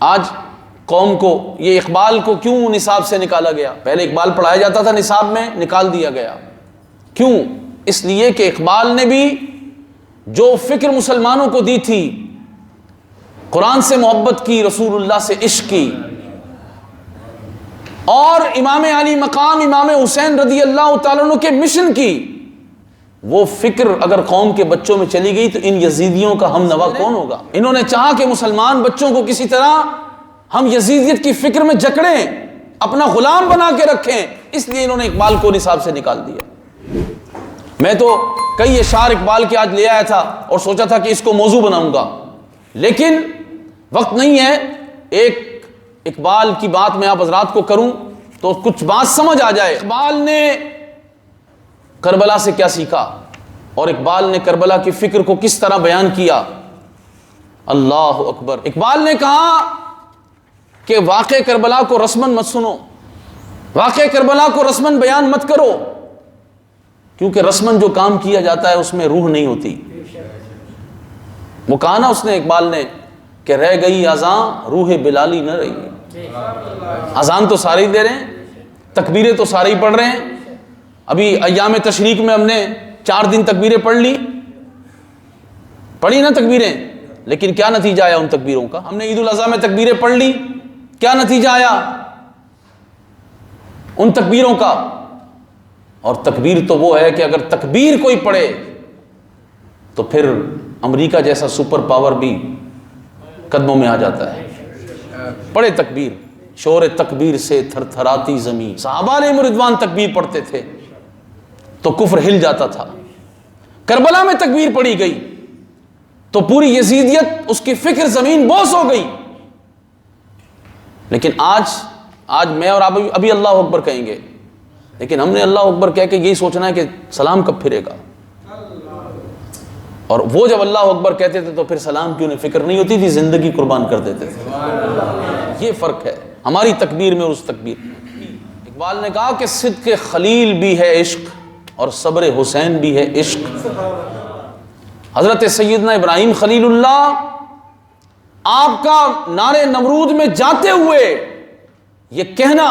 آج قوم کو یہ اقبال کو کیوں نصاب سے نکالا گیا؟ پہلے اقبال پڑھایا جاتا تھا، نصاب میں نکال دیا گیا. کیوں؟ اس لیے کہ اقبال نے بھی جو فکر مسلمانوں کو دی تھی، قرآن سے محبت کی، رسول اللہ سے عشق کی، اور امام علی مقام امام حسین رضی اللہ تعالیٰ عنہ کے مشن کی، وہ فکر اگر قوم کے بچوں میں چلی گئی تو ان یزیدیوں کا ہم نوا کون ہوگا؟ انہوں نے چاہا کہ مسلمان بچوں کو کسی طرح ہم یزیدیت کی فکر میں جکڑیں، اپنا غلام بنا کے رکھیں، اس لیے انہوں نے اقبال کو نصاب سے نکال دیا. میں تو کئی اشعار اقبال کے آج لے آیا تھا اور سوچا تھا کہ اس کو موضوع بناؤں گا، لیکن وقت نہیں ہے. ایک اقبال کی بات میں آپ حضرات کو کروں تو کچھ بات سمجھ آ جائے. اقبال نے کربلا سے کیا سیکھا اور اقبال نے کربلا کی فکر کو کس طرح بیان کیا. اللہ اکبر. اقبال نے کہا کہ واقع کربلا کو رسماً مت سنو، واقع کربلا کو رسماً بیان مت کرو، کیونکہ رسماً جو کام کیا جاتا ہے اس میں روح نہیں ہوتی. وہ کہا نا اس نے، اقبال نے، کہ رہ گئی اذان روح بلالی نہ رہی. اذان تو سارے ہی دے رہے ہیں، تکبیریں تو سارے ہی پڑھ رہے ہیں. ابھی ایام تشریق میں ہم نے 4 دن تکبیریں پڑھی نا تکبیریں، لیکن کیا نتیجہ آیا ان تکبیروں کا؟ ہم نے عید الاضحیٰ میں تکبیریں پڑھ لی، کیا نتیجہ آیا ان تکبیروں کا؟ اور تکبیر تو وہ ہے کہ اگر تکبیر کوئی پڑھے تو پھر امریکہ جیسا سپر پاور بھی قدموں میں آ جاتا ہے. پڑھے تکبیر، شور تکبیر سے تھر تھراتی زمین. صحابہ علیہم رضوان تکبیر پڑھتے تھے تو کفر ہل جاتا تھا. کربلا میں تکبیر پڑھی گئی تو پوری یزیدیت، اس کی فکر زمین بوس ہو گئی. لیکن آج میں اور آپ ابھی اللہ اکبر کہیں گے، لیکن ہم نے اللہ اکبر کہہ کے یہی سوچنا ہے کہ سلام کب پھرے گا. اور وہ جب اللہ اکبر کہتے تھے تو پھر سلام کی انہیں فکر نہیں ہوتی تھی، زندگی قربان کر دیتے تھے. یہ فرق ہے ہماری تکبیر میں اور اس تکبیر میں. اقبال نے کہا کہ صدق خلیل بھی ہے عشق اور صبر حسین بھی ہے عشق. حضرت سیدنا ابراہیم خلیل اللہ آپ کا نعرے نمرود میں جاتے ہوئے یہ کہنا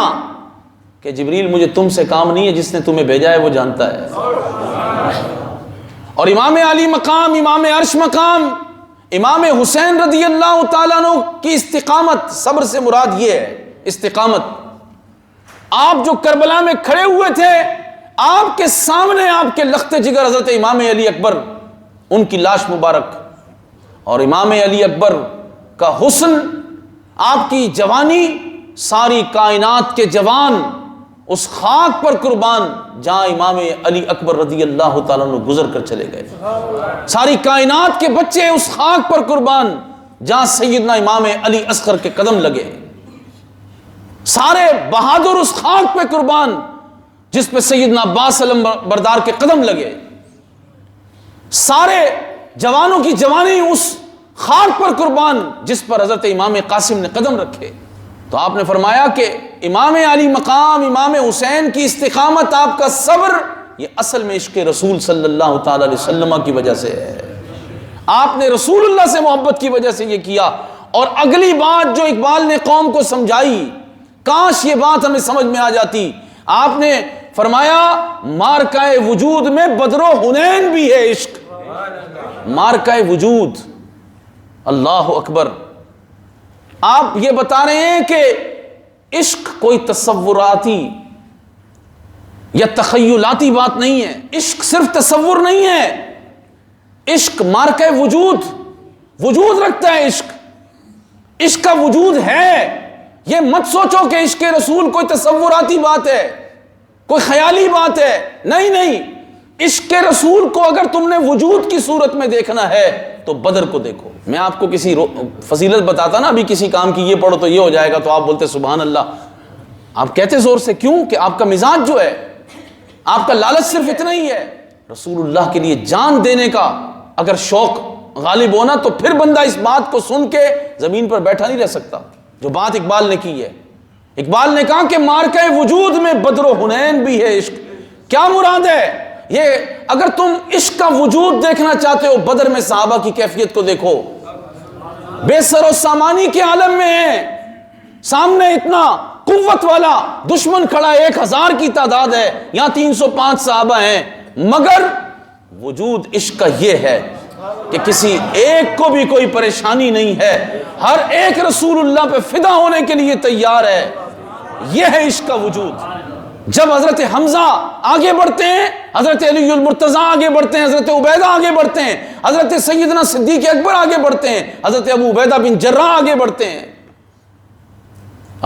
کہ جبریل مجھے تم سے کام نہیں ہے، جس نے تمہیں بھیجا ہے وہ جانتا ہے. اور امام علی مقام امام عرش مقام امام حسین رضی اللہ تعالیٰ عنہ کی استقامت، صبر سے مراد یہ ہے استقامت. آپ جو کربلا میں کھڑے ہوئے تھے، آپ کے سامنے آپ کے لخت جگر حضرت امام علی اکبر، ان کی لاش مبارک، اور امام علی اکبر کا حسن، آپ کی جوانی، ساری کائنات کے جوان اس خاک پر قربان جہاں امام علی اکبر رضی اللہ تعالیٰ عنہ گزر کر چلے گئے. ساری کائنات کے بچے اس خاک پر قربان جہاں سیدنا امام علی اصغر کے قدم لگے. سارے بہادر اس خاک پہ قربان جس پہ سیدنا عباس علم بردار کے قدم لگے. سارے جوانوں کی جوانی اس خاک پر قربان جس پر حضرت امام قاسم نے قدم رکھے. تو آپ نے فرمایا کہ امام علی مقام امام حسین کی استقامت، آپ کا صبر، یہ اصل میں عشق رسول صلی اللہ تعالی علیہ وسلم کی وجہ سے ہے. آپ نے رسول اللہ سے محبت کی وجہ سے یہ کیا. اور اگلی بات جو اقبال نے قوم کو سمجھائی، کاش یہ بات ہمیں سمجھ میں آ جاتی. آپ نے فرمایا مارکہ وجود میں بدر و حنین بھی ہے عشق. مارکہ وجود، اللہ اکبر. آپ یہ بتا رہے ہیں کہ عشق کوئی تصوراتی یا تخیلاتی بات نہیں ہے. عشق صرف تصور نہیں ہے، عشق مارکہ وجود رکھتا ہے. عشق کا وجود ہے. یہ مت سوچو کہ عشق رسول کوئی تصوراتی بات ہے، کوئی خیالی بات ہے. نہیں، عشق رسول کو اگر تم نے وجود کی صورت میں دیکھنا ہے تو بدر کو دیکھو. میں آپ کو کسی فضیلت بتاتا نا، ابھی کسی کام کی یہ پڑھو تو یہ ہو جائے گا، تو آپ بولتے سبحان اللہ. آپ کہتے زور سے کیوں؟ کہ آپ کا مزاج جو ہے، آپ کا لالچ صرف اتنا ہی ہے. رسول اللہ کے لیے جان دینے کا اگر شوق غالب ہونا تو پھر بندہ اس بات کو سن کے زمین پر بیٹھا نہیں رہ سکتا. جو بات اقبال نے کی ہے، اقبال نے کہا کہ مارکہ وجود میں بدر و حنین بھی ہے عشق. کیا مراد ہے یہ؟ اگر تم عشق کا وجود دیکھنا چاہتے ہو، بدر میں صحابہ کی کیفیت کو دیکھو. بے سر و سامانی کے عالم میں ہیں، سامنے اتنا قوت والا دشمن کھڑا ہے، 1000 کی تعداد ہے، یہاں 305 صحابہ ہیں، مگر وجود عشق کا یہ ہے کہ کسی ایک کو بھی کوئی پریشانی نہیں ہے، ہر ایک رسول اللہ پہ فدا ہونے کے لیے تیار ہے۔ یہ ہے عشق کا وجود۔ جب حضرت حمزہ آگے بڑھتے ہیں، حضرت علی المرتضیٰ آگے بڑھتے ہیں، حضرت عبیدہ آگے بڑھتے ہیں، حضرت سیدنا صدیق اکبر آگے بڑھتے ہیں، حضرت ابو عبیدہ بن جراح آگے بڑھتے ہیں،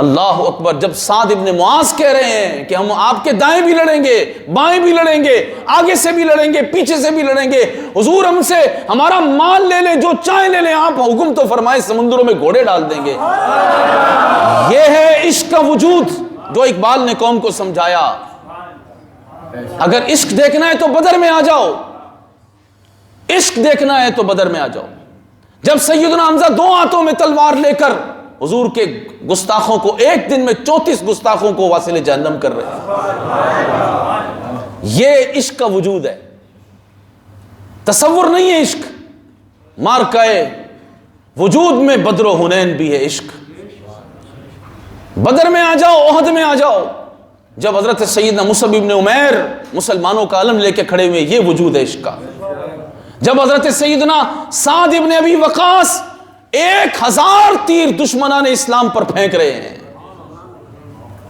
اللہ اکبر۔ جب سعد ابن معاذ کہہ رہے ہیں کہ ہم آپ کے دائیں بھی لڑیں گے، بائیں بھی لڑیں گے، آگے سے بھی لڑیں گے، پیچھے سے بھی لڑیں گے، حضور ہم سے ہمارا مال لے لیں، جو چاہیں لے لیں، آپ حکم تو فرمائے سمندروں میں گھوڑے ڈال دیں گے۔ یہ ہے عشق کا وجود جو اقبال نے قوم کو سمجھایا۔ اگر عشق دیکھنا ہے تو بدر میں آ جاؤ، عشق دیکھنا ہے تو بدر میں آ جاؤ۔ جب سیدنا حمزہ 2 ہاتھوں میں تلوار لے کر حضور کے گستاخوں کو ایک دن میں 34 گستاخوں کو واصل جہنم کر رہے ہیں، یہ عشق کا وجود ہے، تصور نہیں ہے عشق۔ مارکہ وجود میں بدر و حنین بھی ہے عشق۔ بدر میں آ جاؤ، احد میں آ جاؤ، جب حضرت سیدنا مصعب ابن عمیر مسلمانوں کا علم لے کے کھڑے ہوئے، یہ وجود ہے عشق کا۔ جب حضرت سیدنا سعد ابن ابی وقاص 1000 تیر دشمنان اسلام پر پھینک رہے ہیں،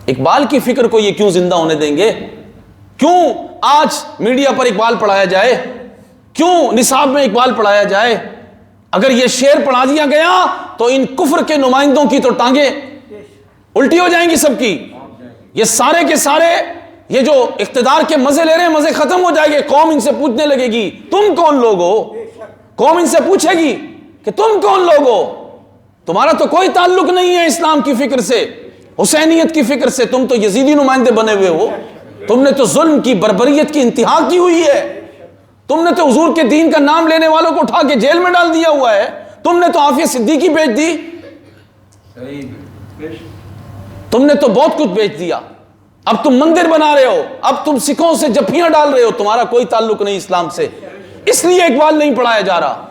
اقبال کی فکر کو یہ کیوں زندہ ہونے دیں گے؟ کیوں آج میڈیا پر اقبال پڑھایا جائے؟ کیوں نصاب میں اقبال پڑھایا جائے؟ اگر یہ شعر پڑھا دیا گیا تو ان کفر کے نمائندوں کی تو ٹانگیں الٹی ہو جائیں گی سب کی۔ یہ سارے کے سارے یہ جو اقتدار کے مزے لے رہے ہیں، مزے ختم ہو جائیں گے۔ قوم ان سے پوچھنے لگے گی تم کون لوگ ہو؟ قوم ان سے پوچھے گی کہ تم کون لوگ ہو؟ تمہارا تو کوئی تعلق نہیں ہے اسلام کی فکر سے، حسینیت کی فکر سے، تم تو یزیدی نمائندے بنے ہوئے ہو، تم نے تو ظلم کی، بربریت کی انتہا کی ہوئی ہے، تم نے تو حضور کے دین کا نام لینے والوں کو اٹھا کے جیل میں ڈال دیا ہوا ہے، تم نے تو عافیہ صدیقی بیچ دی، تم نے تو بہت کچھ بیچ دیا، اب تم مندر بنا رہے ہو، اب تم سکھوں سے جفیاں ڈال رہے ہو، تمہارا کوئی تعلق نہیں اسلام سے۔ اس لیے اقبال نہیں پڑھایا جا رہا۔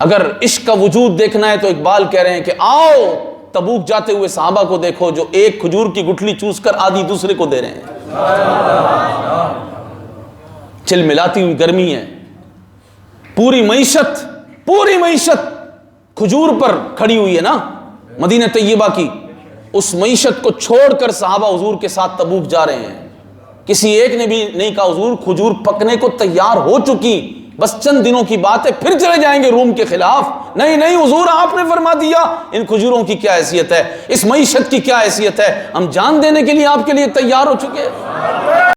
اگر عشق کا وجود دیکھنا ہے تو اقبال کہہ رہے ہیں کہ آؤ تبوک جاتے ہوئے صحابہ کو دیکھو جو ایک کھجور کی گٹھلی چوس کر آدھی دوسرے کو دے رہے ہیں، چل ملاتی ہوئی گرمی ہے، پوری معیشت کھجور پر کھڑی ہوئی ہے نا مدینہ طیبہ کی، اس معیشت کو چھوڑ کر صحابہ حضور کے ساتھ تبوک جا رہے ہیں۔ کسی ایک نے بھی نہیں کہا حضور کھجور پکنے کو تیار ہو چکی، بس چند دنوں کی بات ہے پھر چلے جائیں گے روم کے خلاف۔ نہیں حضور آپ نے فرما دیا ان کھجوروں کی کیا حیثیت ہے، اس معیشت کی کیا حیثیت ہے، ہم جان دینے کے لیے آپ کے لیے تیار ہو چکے۔